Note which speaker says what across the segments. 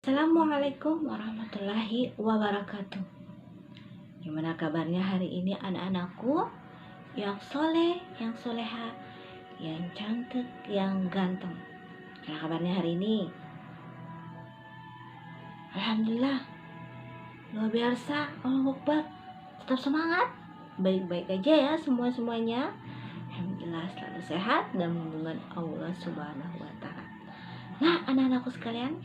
Speaker 1: Assalamualaikum warahmatullahi wabarakatuh. Gimana kabarnya hari ini anak-anakku yang soleh, yang soleha, yang cantik, yang ganteng? Gimana kabarnya hari ini? Alhamdulillah, luar biasa. Allahu Akbar. Tetap semangat, baik-baik aja ya semuanya. Alhamdulillah selalu sehat dan hubungan Allah Subhanahu wa Ta'ala. Nah, anak-anakku sekalian,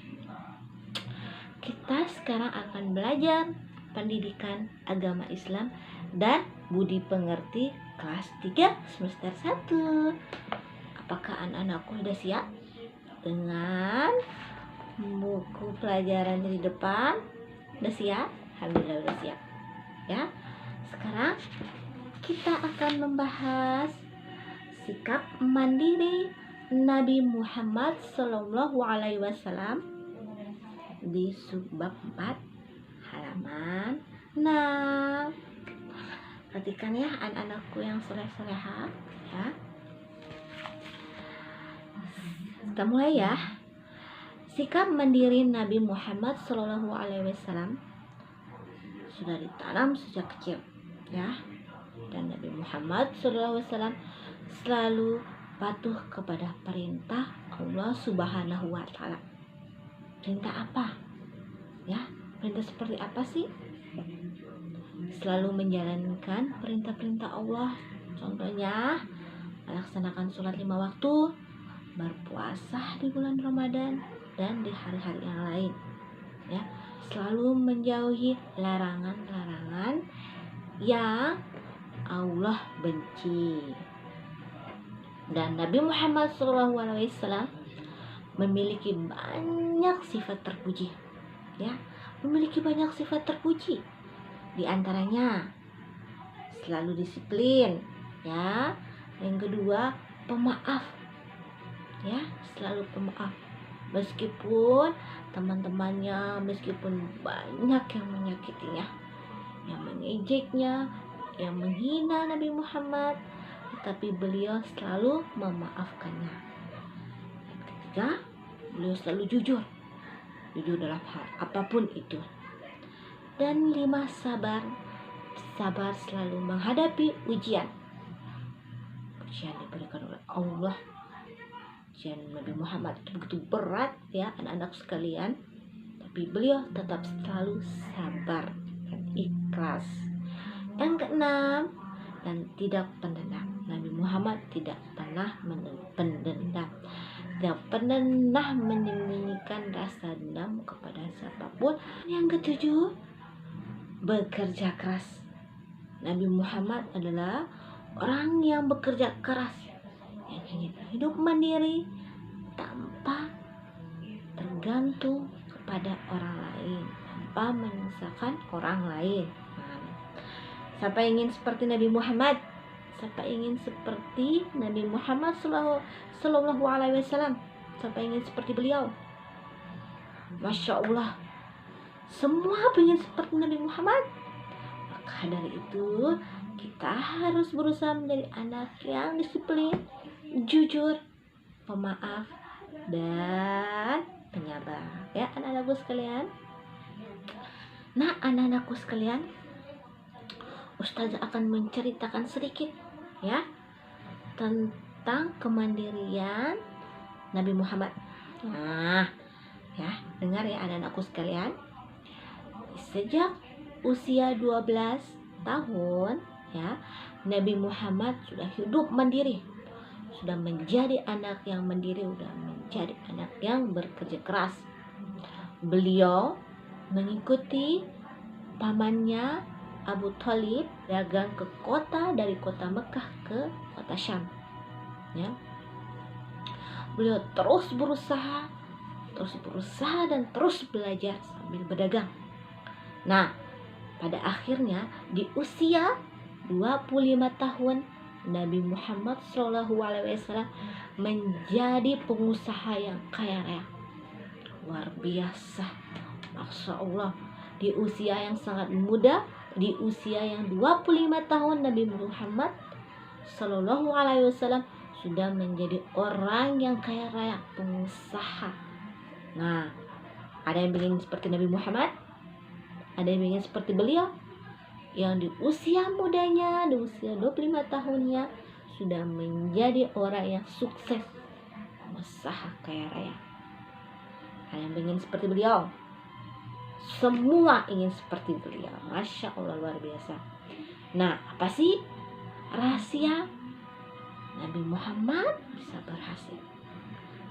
Speaker 1: kita sekarang akan belajar pendidikan agama Islam dan budi pengerti kelas 3 semester 1. Apakah anak-anakku sudah siap dengan buku pelajaran di depan? Sudah siap? Alhamdulillah sudah siap. Ya. Sekarang kita akan membahas sikap mandiri Nabi Muhammad SAW di subbab 4 halaman 6. Perhatikan ya anak-anakku yang soleh-soleha ya. Kita mulai ya. Sikap mandiri Nabi Muhammad SAW sudah ditanam sejak kecil ya. Dan Nabi Muhammad SAW selalu patuh kepada perintah Allah Subhanahu wa Ta'ala. Perintah apa? Ya, perintah seperti apa sih? Selalu menjalankan perintah-perintah Allah. Contohnya, melaksanakan sholat 5 waktu, berpuasa di bulan Ramadan dan di hari-hari yang lain. Ya, selalu menjauhi larangan-larangan yang Allah benci. Dan Nabi Muhammad SAW memiliki banyak sifat terpuji ya, memiliki banyak sifat terpuji. Di antaranya selalu disiplin ya. Yang kedua, pemaaf ya, selalu pemaaf meskipun teman-temannya, meskipun banyak yang menyakitinya, yang mengejeknya, yang menghina Nabi Muhammad, tetapi beliau selalu memaafkannya. Ketiga, beliau selalu jujur dalam hal apapun itu. Dan 5, sabar selalu menghadapi ujian diberikan oleh Allah. Ujian Nabi Muhammad itu begitu berat ya anak-anak sekalian, tapi beliau tetap selalu sabar dan ikhlas. Yang keenam, dan tidak pendendam. Nabi Muhammad tidak pernah pendendam, tidak pernah menyembunyikan rasa dendam kepada siapapun. Yang ketujuh, bekerja keras. Nabi Muhammad adalah orang yang bekerja keras, yang ingin hidup mandiri tanpa tergantung kepada orang lain, tanpa menyusahkan orang lain. Siapa ingin seperti Nabi Muhammad? Siapa ingin seperti Nabi Muhammad Sallallahu Alaihi Wasallam? Siapa ingin seperti beliau? Masya Allah, semua ingin seperti Nabi Muhammad. Maka dari itu kita harus berusaha menjadi anak yang disiplin, jujur, pemaaf, dan penyabar. Ya anak-anakku sekalian. Nah anak-anakku sekalian, Ustazah akan menceritakan sedikit ya tentang kemandirian Nabi Muhammad. Nah, ya, dengar ya anak-anakku sekalian. Sejak usia 12 tahun ya, Nabi Muhammad sudah hidup mandiri. Sudah menjadi anak yang mandiri, sudah menjadi anak yang bekerja keras. Beliau mengikuti pamannya Abu Thalib dagang ke kota, dari kota Mekah ke kota Syam ya. Beliau terus berusaha dan terus belajar sambil berdagang. Nah, pada akhirnya di usia 25 tahun Nabi Muhammad SAW menjadi pengusaha yang kaya raya. Luar biasa, Masya Allah. Di usia yang sangat muda, di usia yang 25 tahun Nabi Muhammad Sallallahu Alaihi Wasallam sudah menjadi orang yang kaya raya, pengusaha. Nah, Ada yang ingin seperti Nabi Muhammad, ada yang ingin seperti beliau yang di usia mudanya, di usia 25 tahunnya sudah menjadi orang yang sukses, pengusaha kaya raya. Ada yang ingin seperti beliau. Semua ingin seperti beliau. Masya Allah, luar biasa. Nah, apa sih rahasia Nabi Muhammad bisa berhasil?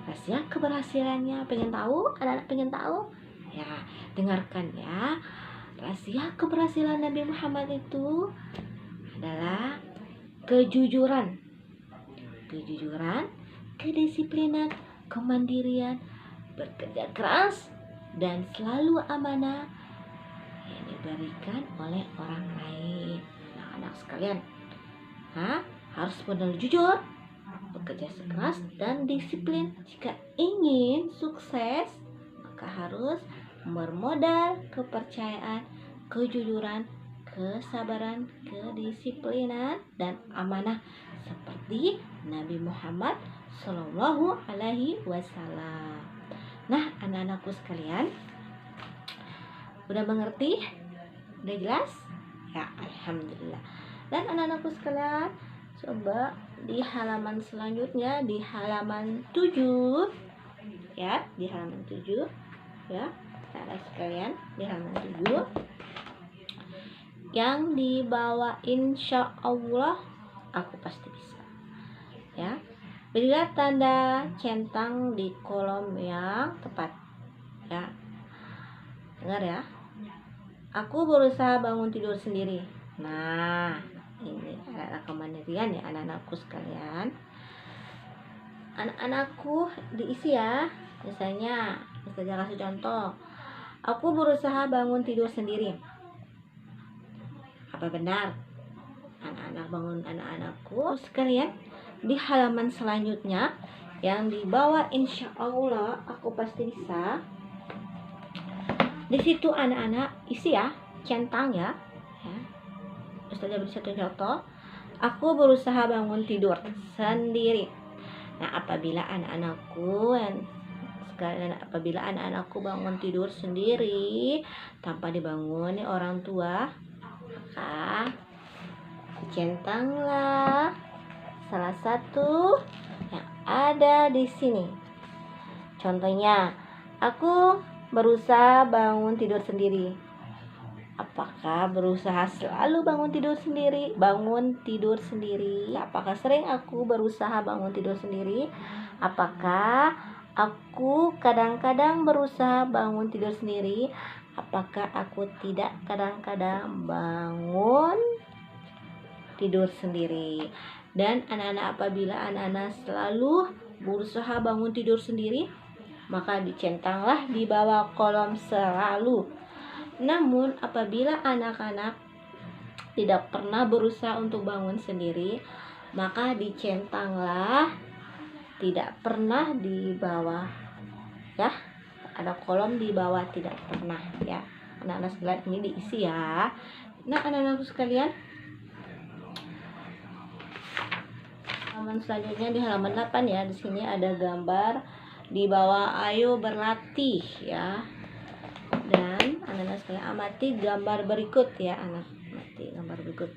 Speaker 1: Rahasia keberhasilannya, pengen tahu? Anak-anak pengen tahu? Ya, dengarkan ya. Rahasia keberhasilan Nabi Muhammad itu adalah kejujuran, kedisiplinan, kemandirian, bekerja keras, dan selalu amanah yang diberikan oleh orang lain. Anak-anak sekalian, harus benar jujur, bekerja keras, dan disiplin. Jika ingin sukses, maka harus bermodal kepercayaan, kejujuran, kesabaran, kedisiplinan, dan amanah seperti Nabi Muhammad Shallallahu Alaihi Wasallam. Nah, anak-anakku sekalian, udah mengerti? Udah jelas? Ya, alhamdulillah. Dan anak-anakku sekalian, coba di halaman selanjutnya, di halaman 7 ya, di halaman 7 ya, anak sekalian, di halaman 7 yang di bawah insya Allah aku pasti bisa ya. Berilah tanda centang di kolom yang tepat ya. Dengar ya. Aku berusaha bangun tidur sendiri. Nah, ini adalah kemandirian ya anak-anakku sekalian. Anak-anakku diisi ya. Misalnya, saya kasih contoh. Aku berusaha bangun tidur sendiri. Apa benar? Anak-anakku sekalian, di halaman selanjutnya yang di bawah insya Allah aku pasti bisa. Di situ anak-anak isi ya, centang ya. Ustazah beri satu contoh. Aku berusaha bangun tidur sendiri. Nah, apabila anak-anakku bangun tidur sendiri tanpa dibangun orang tua, maka centanglah salah satu yang ada di sini. Contohnya, aku berusaha bangun tidur sendiri. Apakah berusaha selalu bangun tidur sendiri? Apakah sering aku berusaha bangun tidur sendiri? Apakah aku kadang-kadang berusaha bangun tidur sendiri? Apakah aku tidak kadang-kadang bangun tidur sendiri? Dan anak-anak, apabila anak-anak selalu berusaha bangun tidur sendiri, maka dicentanglah di bawah kolom selalu. Namun apabila anak-anak tidak pernah berusaha untuk bangun sendiri, maka dicentanglah tidak pernah di bawah ya. Ada kolom di bawah tidak pernah ya. Anak-anak sekalian, ini diisi ya. Nah, anak-anak sekalian, halaman selanjutnya di halaman 8 ya. Di sini ada gambar di bawah ayo berlatih ya. Dan anak-anak sekalian amati gambar berikut ya, amati gambar berikut.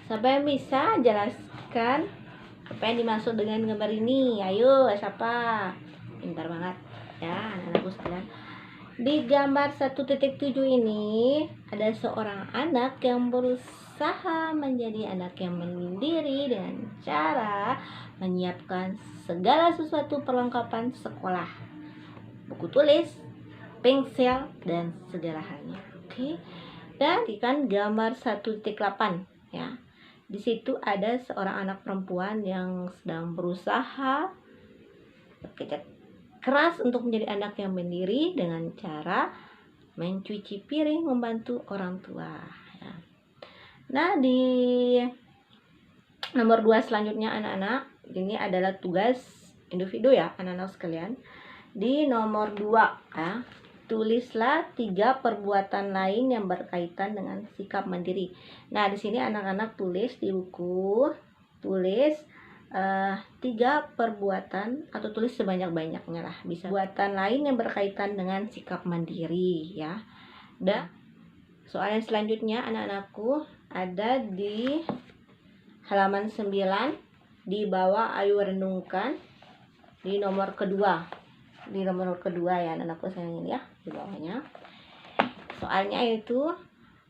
Speaker 1: Siapa yang bisa jelaskan apa yang dimaksud dengan gambar ini? Ayo, siapa? Pintar banget ya anak-anakku sekalian. Di gambar 1.7 ini ada seorang anak yang berusaha menjadi anak yang mandiri dengan cara menyiapkan segala sesuatu perlengkapan sekolah, buku tulis, pensel, dan segala halnya. Oke. Dan kan gambar 1.8 ya. Di situ ada seorang anak perempuan yang sedang berusaha bekerja keras untuk menjadi anak yang mandiri dengan cara mencuci piring, membantu orang tua ya. Nah, di nomor 2 selanjutnya anak-anak, ini adalah tugas individu ya anak-anak sekalian. Di nomor 2 ya, tulislah 3 perbuatan lain yang berkaitan dengan sikap mandiri. Nah, di sini anak-anak tulis di buku, tulis 3 perbuatan atau tulis sebanyak-banyaknya lah, bisa perbuatan lain yang berkaitan dengan sikap mandiri ya. Dan soal yang selanjutnya anak-anakku ada di halaman 9 di bawah ayo renungkan di nomor kedua ya anak-anakku sayangin ya, di bawahnya soalnya itu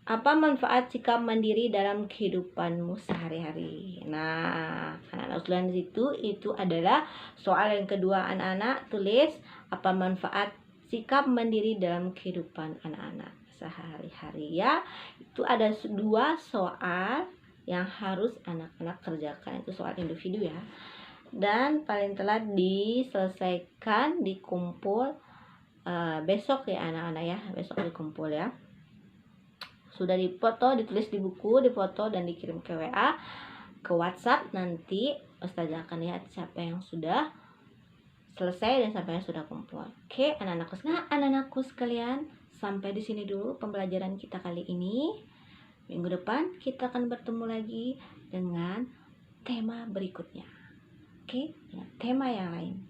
Speaker 1: apa manfaat sikap mandiri dalam kehidupanmu sehari-hari. Nah, anak-anak sekalian itu adalah soal yang kedua. Anak-anak tulis apa manfaat sikap mandiri dalam kehidupan anak-anak sehari-hari ya. Itu ada 2 soal yang harus anak-anak kerjakan, itu soal individu ya. Dan paling telat diselesaikan dikumpul besok ya anak-anak ya, besok dikumpul ya. Sudah dipoto, ditulis di buku, difoto dan dikirim ke WA, ke WhatsApp. Nanti Ustazah akan lihat siapa yang sudah selesai dan siapa yang sudah kumpul. Oke, anak-anakku sekalian, sampai di sini dulu pembelajaran kita kali ini. Minggu depan kita akan bertemu lagi dengan tema berikutnya. Oke, dengan tema yang lain.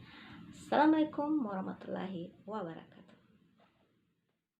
Speaker 1: Assalamualaikum warahmatullahi wabarakatuh.